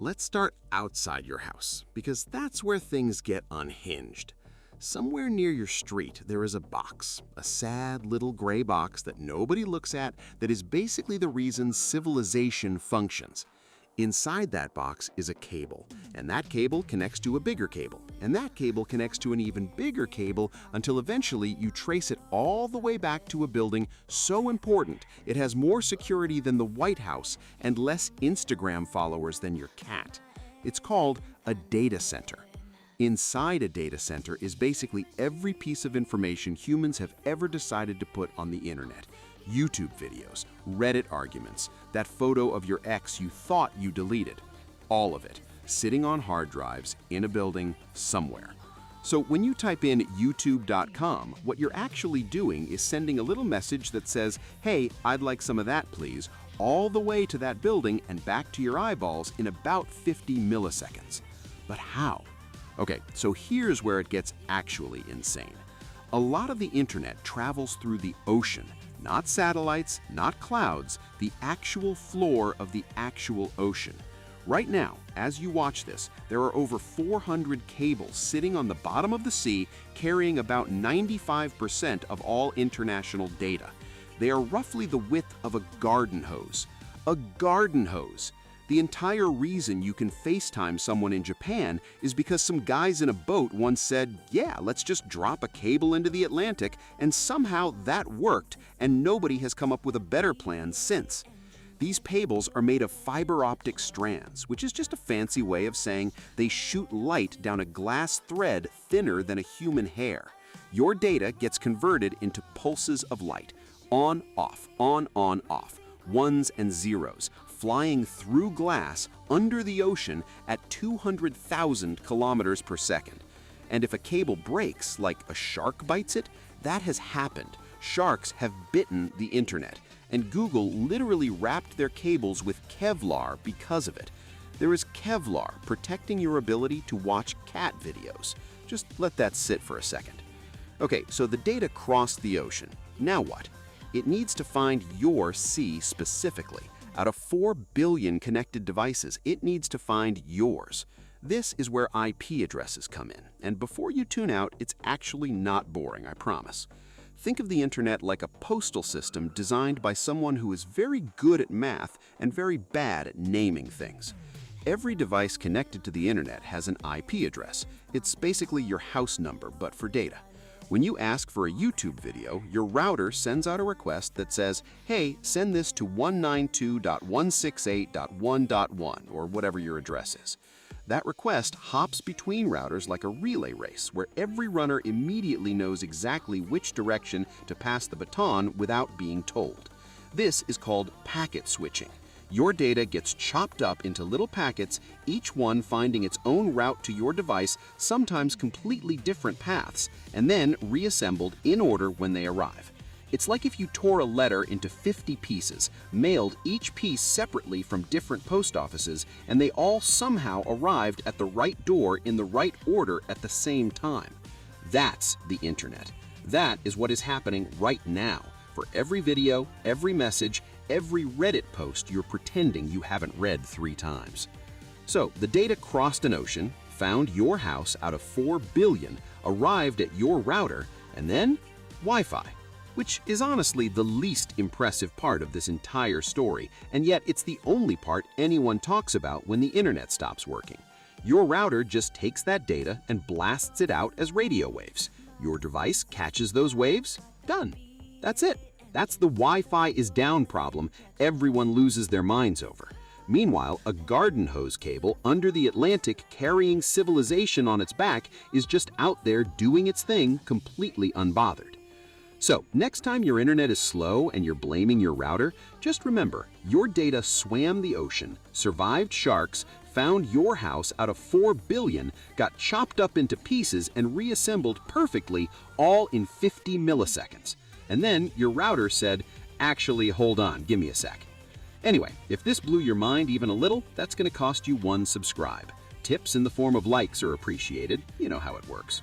Let's start outside your house, because that's where things get unhinged. Somewhere near your street, there is a box, a sad little gray box that nobody looks at that is basically the reason civilization functions. Inside that box is a cable, and that cable connects to a bigger cable, and that cable connects to an even bigger cable until eventually you trace it all the way back to a building so important it has more security than the White House and less Instagram followers than your cat. It's called a data center. Inside a data center is basically every piece of information humans have ever decided to put on the internet. YouTube videos, Reddit arguments, that photo of your ex you thought you deleted. All of it, sitting on hard drives in a building somewhere. So when you type in youtube.com, what you're actually doing is sending a little message that says, "Hey, I'd like some of that, please," all the way to that building and back to your eyeballs in about 50 milliseconds. But how? Okay, so here's where it gets actually insane. A lot of the internet travels through the ocean, not satellites, not clouds, the actual floor of the actual ocean. Right now, as you watch this, there are over 400 cables sitting on the bottom of the sea carrying about 95% of all international data. They are roughly the width of a garden hose. A garden hose! The entire reason you can FaceTime someone in Japan is because some guys in a boat once said, "Yeah, let's just drop a cable into the Atlantic," and somehow that worked, and nobody has come up with a better plan since. These cables are made of fiber optic strands, which is just a fancy way of saying they shoot light down a glass thread thinner than a human hair. Your data gets converted into pulses of light, on, off, ones and zeros, flying through glass under the ocean at 200,000 kilometers per second. And if a cable breaks, like a shark bites it, that has happened. Sharks have bitten the internet, and Google literally wrapped their cables with Kevlar because of it. There is Kevlar protecting your ability to watch cat videos. Just let that sit for a second. Okay, so the data crossed the ocean. Now what? It needs to find your sea specifically. Out of 4 billion connected devices, it needs to find yours. This is where IP addresses come in, and before you tune out, it's actually not boring, I promise. Think of the internet like a postal system designed by someone who is very good at math and very bad at naming things. Every device connected to the internet has an IP address. It's basically your house number, but for data. When you ask for a YouTube video, your router sends out a request that says, "Hey, send this to 192.168.1.1," or whatever your address is. That request hops between routers like a relay race, where every runner immediately knows exactly which direction to pass the baton without being told. This is called packet switching. Your data gets chopped up into little packets, each one finding its own route to your device, sometimes completely different paths, and then reassembled in order when they arrive. It's like if you tore a letter into 50 pieces, mailed each piece separately from different post offices, and they all somehow arrived at the right door in the right order at the same time. That's the internet. That is what is happening right now. For every video, every message, every Reddit post you're pretending you haven't read 3 times. So the data crossed an ocean, found your house out of 4 billion, arrived at your router, and then Wi-Fi, which is honestly the least impressive part of this entire story, and yet it's the only part anyone talks about when the internet stops working. Your router just takes that data and blasts it out as radio waves. Your device catches those waves, done. That's it. That's the Wi-Fi is down problem everyone loses their minds over. Meanwhile, a garden hose cable under the Atlantic carrying civilization on its back is just out there doing its thing completely unbothered. So, next time your internet is slow and you're blaming your router, just remember, your data swam the ocean, survived sharks, found your house out of 4 billion, got chopped up into pieces and reassembled perfectly, all in 50 milliseconds. And then your router said, "Actually, hold on, give me a sec." Anyway, if this blew your mind even a little, that's going to cost you 1 subscribe. Tips in the form of likes are appreciated. You know how it works.